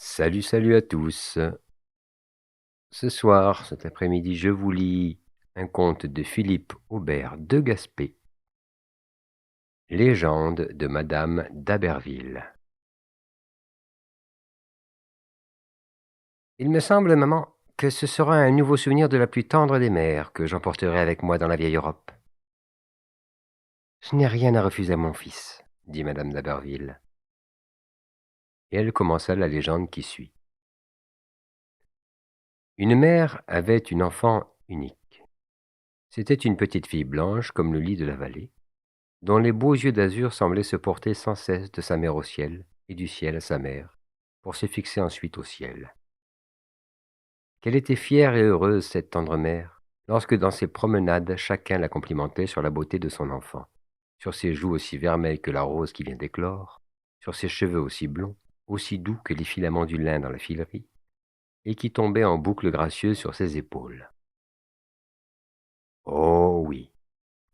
Salut, salut à tous. Ce soir, cet après-midi, je vous lis un conte de Philippe Aubert de Gaspé, Légende de Madame d'Aberville. Il me semble, maman, que ce sera un nouveau souvenir de la plus tendre des mers que j'emporterai avec moi dans la vieille Europe. Je n'ai rien à refuser à mon fils, dit Madame d'Aberville. Et elle commença la légende qui suit. Une mère avait une enfant unique. C'était une petite fille blanche comme le lit de la vallée, dont les beaux yeux d'azur semblaient se porter sans cesse de sa mère au ciel et du ciel à sa mère, pour se fixer ensuite au ciel. Qu'elle était fière et heureuse, cette tendre mère, lorsque dans ses promenades chacun la complimentait sur la beauté de son enfant, sur ses joues aussi vermeilles que la rose qui vient d'éclore, sur ses cheveux aussi blonds, aussi doux que les filaments du lin dans la filerie, et qui tombaient en boucles gracieuses sur ses épaules. Oh oui,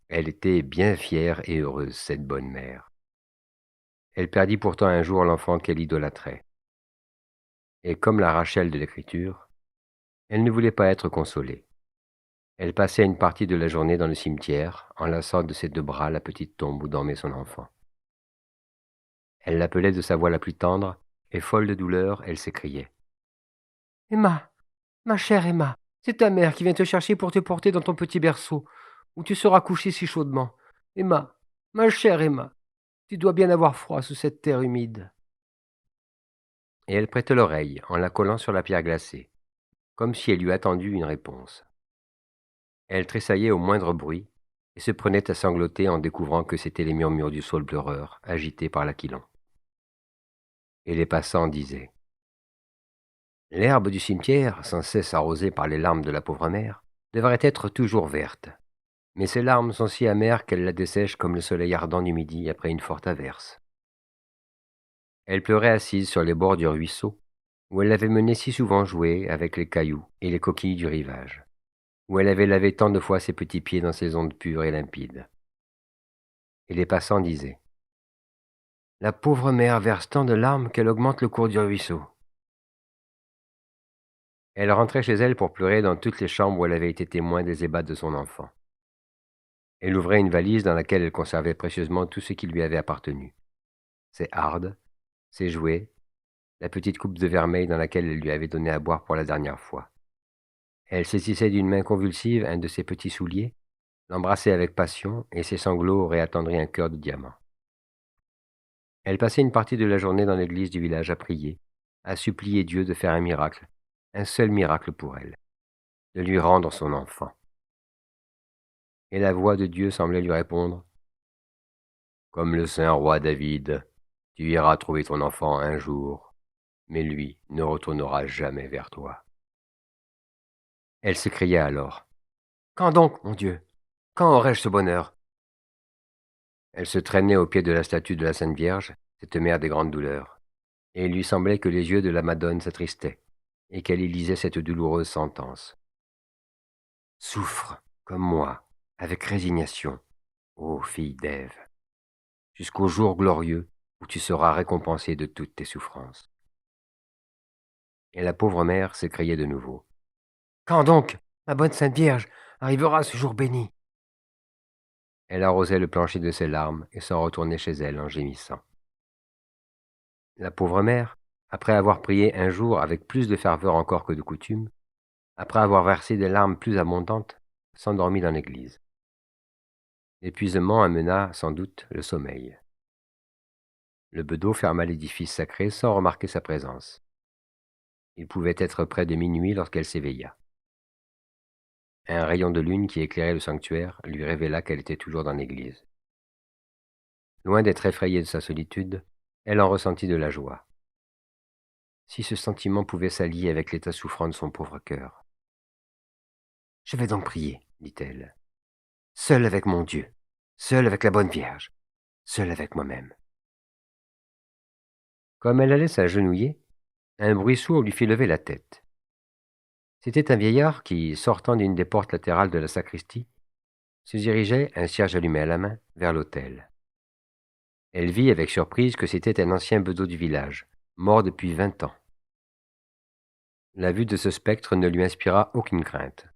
elle était bien fière et heureuse, cette bonne mère. Elle perdit pourtant un jour l'enfant qu'elle idolâtrait. Et comme la Rachel de l'Écriture, elle ne voulait pas être consolée. Elle passait une partie de la journée dans le cimetière, enlaçant de ses deux bras la petite tombe où dormait son enfant. Elle l'appelait de sa voix la plus tendre, et folle de douleur, elle s'écriait. Emma, ma chère Emma, c'est ta mère qui vient te chercher pour te porter dans ton petit berceau, où tu seras couchée si chaudement. Emma, ma chère Emma, tu dois bien avoir froid sous cette terre humide. Et elle prêtait l'oreille en la collant sur la pierre glacée, comme si elle eût attendu une réponse. Elle tressaillait au moindre bruit et se prenait à sangloter en découvrant que c'étaient les murmures du saule pleureur, agité par l'aquilon. Et les passants disaient. L'herbe du cimetière, sans cesse arrosée par les larmes de la pauvre mère, devrait être toujours verte. Mais ces larmes sont si amères qu'elles la dessèchent comme le soleil ardent du midi après une forte averse. Elle pleurait assise sur les bords du ruisseau, où elle avait mené si souvent jouer avec les cailloux et les coquilles du rivage, où elle avait lavé tant de fois ses petits pieds dans ces ondes pures et limpides. Et les passants disaient. La pauvre mère verse tant de larmes qu'elle augmente le cours du ruisseau. Elle rentrait chez elle pour pleurer dans toutes les chambres où elle avait été témoin des ébats de son enfant. Elle ouvrait une valise dans laquelle elle conservait précieusement tout ce qui lui avait appartenu. Ses hardes, ses jouets, la petite coupe de vermeil dans laquelle elle lui avait donné à boire pour la dernière fois. Elle saisissait d'une main convulsive un de ses petits souliers, l'embrassait avec passion, et ses sanglots auraient attendri un cœur de diamant. Elle passait une partie de la journée dans l'église du village à prier, à supplier Dieu de faire un seul miracle pour elle, de lui rendre son enfant. Et la voix de Dieu semblait lui répondre. Comme le saint roi David, tu iras trouver ton enfant un jour, mais lui ne retournera jamais vers toi. Elle s'écria alors. Quand donc, mon Dieu? Quand aurai-je ce bonheur? Elle se traînait au pied de la statue de la Sainte Vierge, cette mère des grandes douleurs, et il lui semblait que les yeux de la Madone s'attristaient, et qu'elle y lisait cette douloureuse sentence. Souffre, comme moi, avec résignation, ô fille d'Ève, jusqu'au jour glorieux où tu seras récompensée de toutes tes souffrances. Et la pauvre mère s'écriait de nouveau. Quand donc, ma bonne Sainte Vierge, arrivera ce jour béni? Elle arrosait le plancher de ses larmes et s'en retournait chez elle en gémissant. La pauvre mère, après avoir prié un jour avec plus de ferveur encore que de coutume, après avoir versé des larmes plus abondantes, s'endormit dans l'église. L'épuisement amena, sans doute, le sommeil. Le bedeau ferma l'édifice sacré sans remarquer sa présence. Il pouvait être près de minuit lorsqu'elle s'éveilla. Un rayon de lune qui éclairait le sanctuaire lui révéla qu'elle était toujours dans l'église. Loin d'être effrayée de sa solitude, elle en ressentit de la joie. Si ce sentiment pouvait s'allier avec l'état souffrant de son pauvre cœur. Je vais donc prier, dit-elle, seule avec mon Dieu, seule avec la bonne Vierge, seule avec moi-même. Comme elle allait s'agenouiller, un bruit sourd lui fit lever la tête. C'était un vieillard qui, sortant d'une des portes latérales de la sacristie, se dirigeait, un cierge allumé à la main, vers l'autel. Elle vit avec surprise que c'était un ancien bedeau du village, mort depuis 20 ans. La vue de ce spectre ne lui inspira aucune crainte.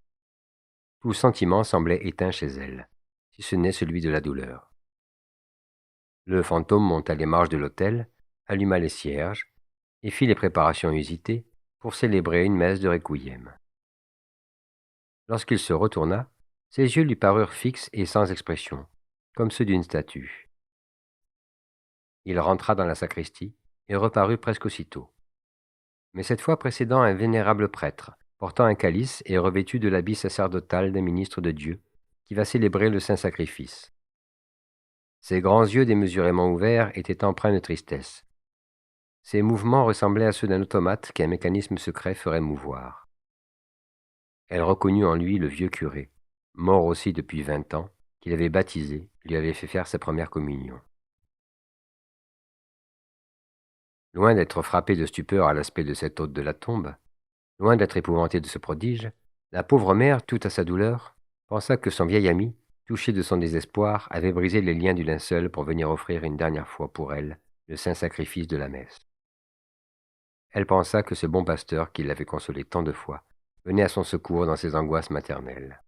Tout sentiment semblait éteint chez elle, si ce n'est celui de la douleur. Le fantôme monta les marches de l'autel, alluma les cierges, et fit les préparations usitées pour célébrer une messe de requiem. Lorsqu'il se retourna, ses yeux lui parurent fixes et sans expression, comme ceux d'une statue. Il rentra dans la sacristie et reparut presque aussitôt, mais cette fois précédant un vénérable prêtre, portant un calice et revêtu de l'habit sacerdotal d'un ministre de Dieu, qui va célébrer le saint sacrifice. Ses grands yeux démesurément ouverts étaient empreints de tristesse. Ses mouvements ressemblaient à ceux d'un automate qu'un mécanisme secret ferait mouvoir. Elle reconnut en lui le vieux curé, mort aussi depuis 20 ans, qui l'avait baptisé, lui avait fait faire sa première communion. Loin d'être frappée de stupeur à l'aspect de cet hôte de la tombe, loin d'être épouvantée de ce prodige, la pauvre mère, toute à sa douleur, pensa que son vieil ami, touché de son désespoir, avait brisé les liens du linceul pour venir offrir une dernière fois pour elle le saint sacrifice de la messe. Elle pensa que ce bon pasteur qui l'avait consolée tant de fois venait à son secours dans ses angoisses maternelles.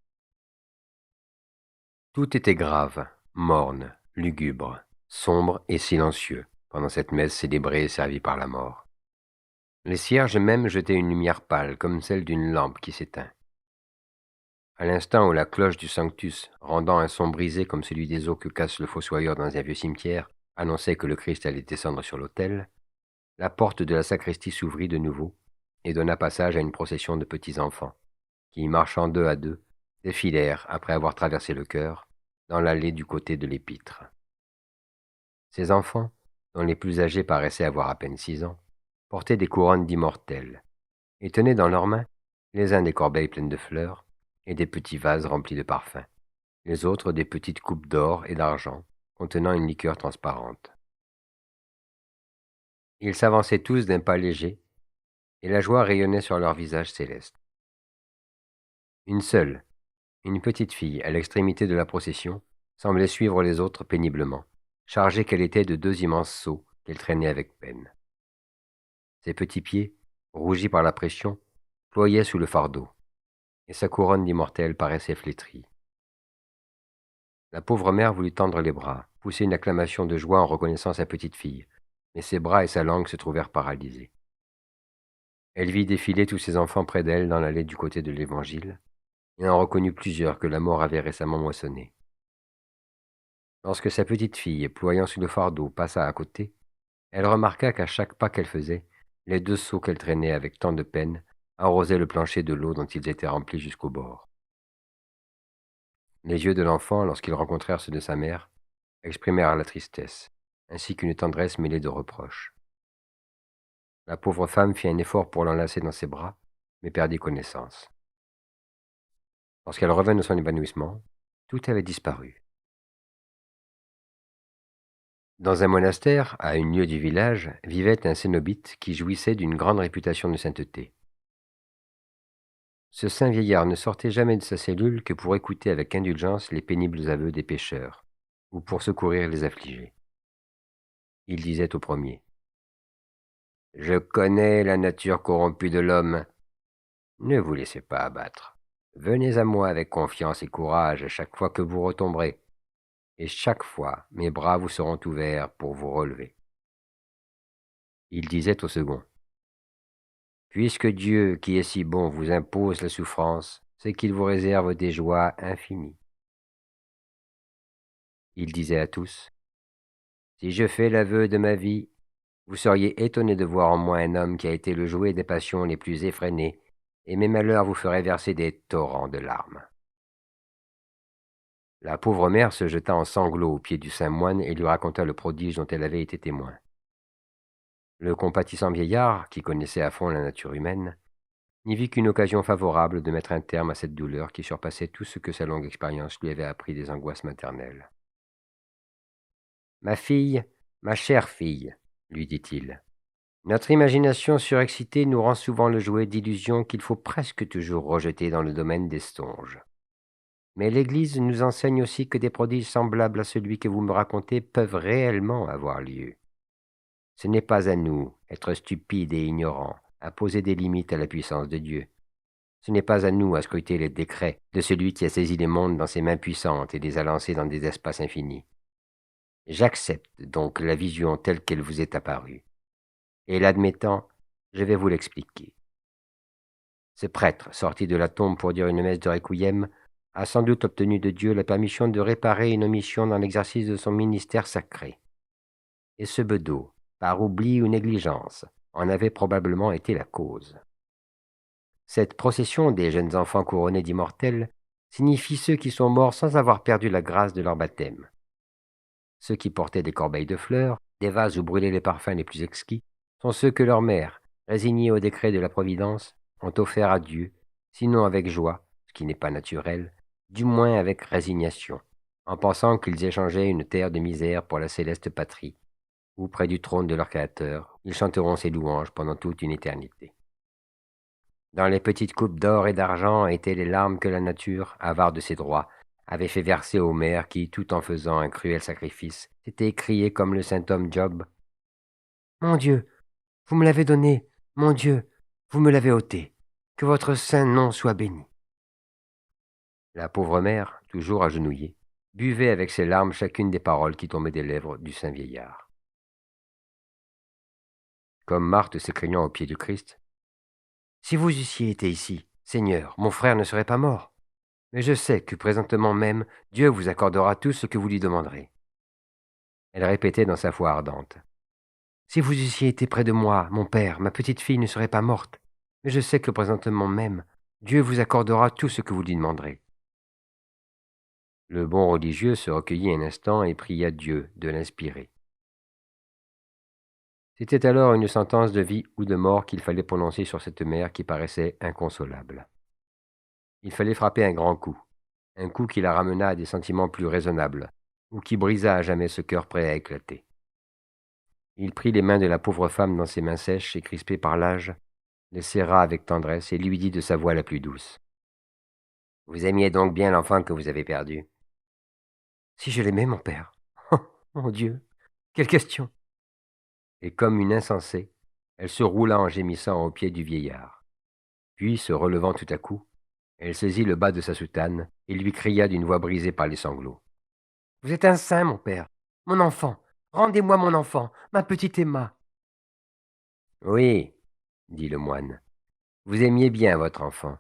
Tout était grave, morne, lugubre, sombre et silencieux pendant cette messe célébrée et servie par la mort. Les cierges même jetaient une lumière pâle comme celle d'une lampe qui s'éteint. À l'instant où la cloche du Sanctus, rendant un son brisé comme celui des os que casse le fossoyeur dans un vieux cimetière, annonçait que le Christ allait descendre sur l'autel, la porte de la sacristie s'ouvrit de nouveau et donna passage à une procession de petits enfants, qui, marchant deux à deux, défilèrent, après avoir traversé le chœur, dans l'allée du côté de l'épître. Ces enfants, dont les plus âgés paraissaient avoir à peine 6 ans, portaient des couronnes d'immortels, et tenaient dans leurs mains les uns des corbeilles pleines de fleurs et des petits vases remplis de parfums, les autres des petites coupes d'or et d'argent contenant une liqueur transparente. Ils s'avançaient tous d'un pas léger, et la joie rayonnait sur leurs visages célestes. Une seule, une petite fille, à l'extrémité de la procession, semblait suivre les autres péniblement, chargée qu'elle était de 2 immenses seaux qu'elle traînait avec peine. Ses petits pieds, rougis par la pression, ployaient sous le fardeau, et sa couronne d'immortelle paraissait flétrie. La pauvre mère voulut tendre les bras, pousser une acclamation de joie en reconnaissant sa petite fille, mais ses bras et sa langue se trouvèrent paralysés. Elle vit défiler tous ses enfants près d'elle dans l'allée du côté de l'Évangile, et en reconnut plusieurs que la mort avait récemment moissonnés. Lorsque sa petite fille, ployant sous le fardeau, passa à côté, elle remarqua qu'à chaque pas qu'elle faisait, les 2 seaux qu'elle traînait avec tant de peine arrosaient le plancher de l'eau dont ils étaient remplis jusqu'au bord. Les yeux de l'enfant, lorsqu'ils rencontrèrent ceux de sa mère, exprimèrent la tristesse, ainsi qu'une tendresse mêlée de reproches. La pauvre femme fit un effort pour l'enlacer dans ses bras, mais perdit connaissance. Lorsqu'elle revint de son évanouissement, tout avait disparu. Dans un monastère, à une lieue du village, vivait un cénobite qui jouissait d'une grande réputation de sainteté. Ce saint vieillard ne sortait jamais de sa cellule que pour écouter avec indulgence les pénibles aveux des pécheurs, ou pour secourir les affligés. Il disait au premier: « Je connais la nature corrompue de l'homme. Ne vous laissez pas abattre. Venez à moi avec confiance et courage chaque fois que vous retomberez, et chaque fois mes bras vous seront ouverts pour vous relever. » Il disait au second: « Puisque Dieu, qui est si bon, vous impose la souffrance, c'est qu'il vous réserve des joies infinies. » Il disait à tous: « Si je fais l'aveu de ma vie, vous seriez étonnés de voir en moi un homme qui a été le jouet des passions les plus effrénées, et mes malheurs vous feraient verser des torrents de larmes. » La pauvre mère se jeta en sanglots aux pieds du saint moine et lui raconta le prodige dont elle avait été témoin. Le compatissant vieillard, qui connaissait à fond la nature humaine, n'y vit qu'une occasion favorable de mettre un terme à cette douleur qui surpassait tout ce que sa longue expérience lui avait appris des angoisses maternelles. « Ma fille, ma chère fille, lui dit-il, notre imagination surexcitée nous rend souvent le jouet d'illusions qu'il faut presque toujours rejeter dans le domaine des songes. Mais l'Église nous enseigne aussi que des prodiges semblables à celui que vous me racontez peuvent réellement avoir lieu. Ce n'est pas à nous, être stupides et ignorants, à poser des limites à la puissance de Dieu. Ce n'est pas à nous à scruter les décrets de celui qui a saisi les mondes dans ses mains puissantes et les a lancés dans des espaces infinis. J'accepte donc la vision telle qu'elle vous est apparue. Et l'admettant, je vais vous l'expliquer. Ce prêtre, sorti de la tombe pour dire une messe de requiem, a sans doute obtenu de Dieu la permission de réparer une omission dans l'exercice de son ministère sacré. Et ce bedeau, par oubli ou négligence, en avait probablement été la cause. Cette procession des jeunes enfants couronnés d'immortels signifie ceux qui sont morts sans avoir perdu la grâce de leur baptême. Ceux qui portaient des corbeilles de fleurs, des vases où brûlaient les parfums les plus exquis, sont ceux que leur mère, résignée au décret de la Providence, ont offert à Dieu, sinon avec joie, ce qui n'est pas naturel, du moins avec résignation, en pensant qu'ils échangeaient une terre de misère pour la céleste patrie, où, près du trône de leur Créateur, ils chanteront ses louanges pendant toute une éternité. Dans les petites coupes d'or et d'argent étaient les larmes que la nature, avare de ses droits, avait fait verser aux mères qui, tout en faisant un cruel sacrifice, s'étaient écriées comme le saint homme Job. « Mon Dieu, vous me l'avez donné, mon Dieu, vous me l'avez ôté, que votre saint nom soit béni. » La pauvre mère, toujours agenouillée, buvait avec ses larmes chacune des paroles qui tombaient des lèvres du saint vieillard. Comme Marthe s'écriant aux pieds du Christ, « Si vous eussiez été ici, Seigneur, mon frère ne serait pas mort. Mais je sais que présentement même, Dieu vous accordera tout ce que vous lui demanderez. » Elle répétait dans sa foi ardente, « Si vous eussiez été près de moi, mon père, ma petite fille ne serait pas morte. Mais je sais que présentement même, Dieu vous accordera tout ce que vous lui demanderez. » Le bon religieux se recueillit un instant et pria Dieu de l'inspirer. C'était alors une sentence de vie ou de mort qu'il fallait prononcer sur cette mère qui paraissait inconsolable. Il fallait frapper un grand coup qui la ramena à des sentiments plus raisonnables, ou qui brisa à jamais ce cœur prêt à éclater. Il prit les mains de la pauvre femme dans ses mains sèches et crispées par l'âge, les serra avec tendresse et lui dit de sa voix la plus douce. « Vous aimiez donc bien l'enfant que vous avez perdu ?»« Si je l'aimais, mon père. Oh, mon Dieu, quelle question !» Et comme une insensée, elle se roula en gémissant aux pieds du vieillard. Puis, se relevant tout à coup, elle saisit le bas de sa soutane et lui cria d'une voix brisée par les sanglots. « Vous êtes un saint, mon père, mon enfant. Rendez-moi mon enfant, ma petite Emma. » « Oui, dit le moine, vous aimiez bien votre enfant.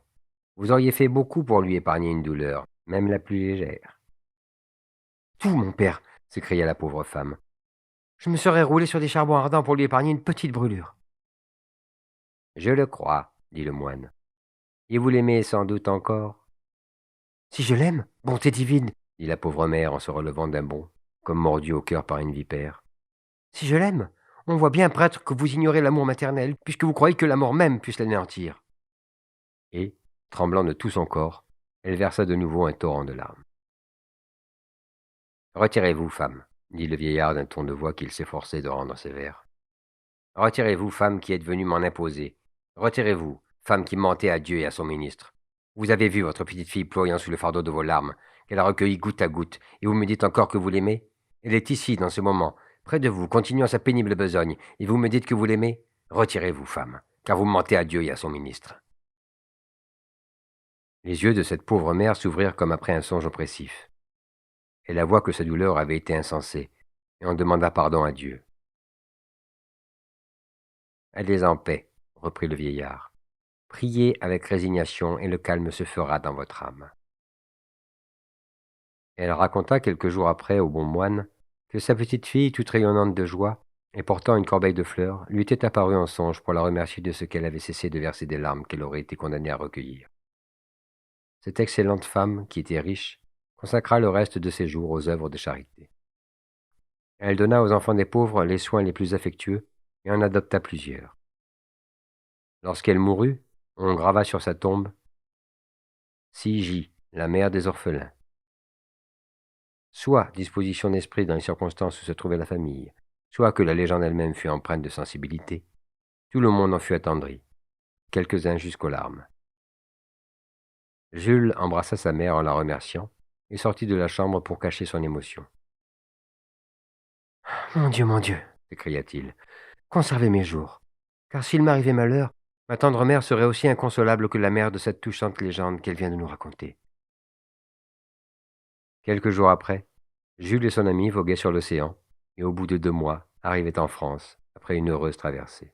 Vous auriez fait beaucoup pour lui épargner une douleur, même la plus légère. »« Tout, mon père, s'écria la pauvre femme. Je me serais roulé sur des charbons ardents pour lui épargner une petite brûlure. »« Je le crois, dit le moine. Et vous l'aimez sans doute encore ? » ?»« Si je l'aime, bonté divine, dit la pauvre mère en se relevant d'un bond, comme mordue au cœur par une vipère. Si je l'aime, on voit bien, prêtre, que vous ignorez l'amour maternel, puisque vous croyez que la mort même puisse l'anéantir. » Et, tremblant de tout son corps, elle versa de nouveau un torrent de larmes. « Retirez-vous, femme, dit le vieillard d'un ton de voix qu'il s'efforçait de rendre sévère. « Retirez-vous, femme qui êtes venue m'en imposer. Retirez-vous, femme qui mentez à Dieu et à son ministre. Vous avez vu votre petite fille ployant sous le fardeau de vos larmes, qu'elle a recueilli goutte à goutte, et vous me dites encore que vous l'aimez. Elle est ici, dans ce moment, près de vous, continuant sa pénible besogne, et vous me dites que vous l'aimez. Retirez-vous, femme, car vous mentez à Dieu et à son ministre. » Les yeux de cette pauvre mère s'ouvrirent comme après un songe oppressif. Elle avoua que sa douleur avait été insensée, et en demanda pardon à Dieu. « Allez en paix, reprit le vieillard. Priez avec résignation, et le calme se fera dans votre âme. » Elle raconta quelques jours après au bon moine que sa petite fille, toute rayonnante de joie, et portant une corbeille de fleurs, lui était apparue en songe pour la remercier de ce qu'elle avait cessé de verser des larmes qu'elle aurait été condamnée à recueillir. Cette excellente femme, qui était riche, consacra le reste de ses jours aux œuvres de charité. Elle donna aux enfants des pauvres les soins les plus affectueux et en adopta plusieurs. Lorsqu'elle mourut, on grava sur sa tombe « Si la mère des orphelins ». Soit disposition d'esprit dans les circonstances où se trouvait la famille, soit que la légende elle-même fut empreinte de sensibilité, tout le monde en fut attendri, quelques-uns jusqu'aux larmes. Jules embrassa sa mère en la remerciant et sortit de la chambre pour cacher son émotion. « Mon Dieu, s'écria-t-il, conservez mes jours, car s'il m'arrivait malheur, Ma tendre mère serait aussi inconsolable que la mère de cette touchante légende qu'elle vient de nous raconter. Quelques jours après, Jules et son ami voguaient sur l'océan, et au bout de 2 mois, arrivaient en France, après une heureuse traversée.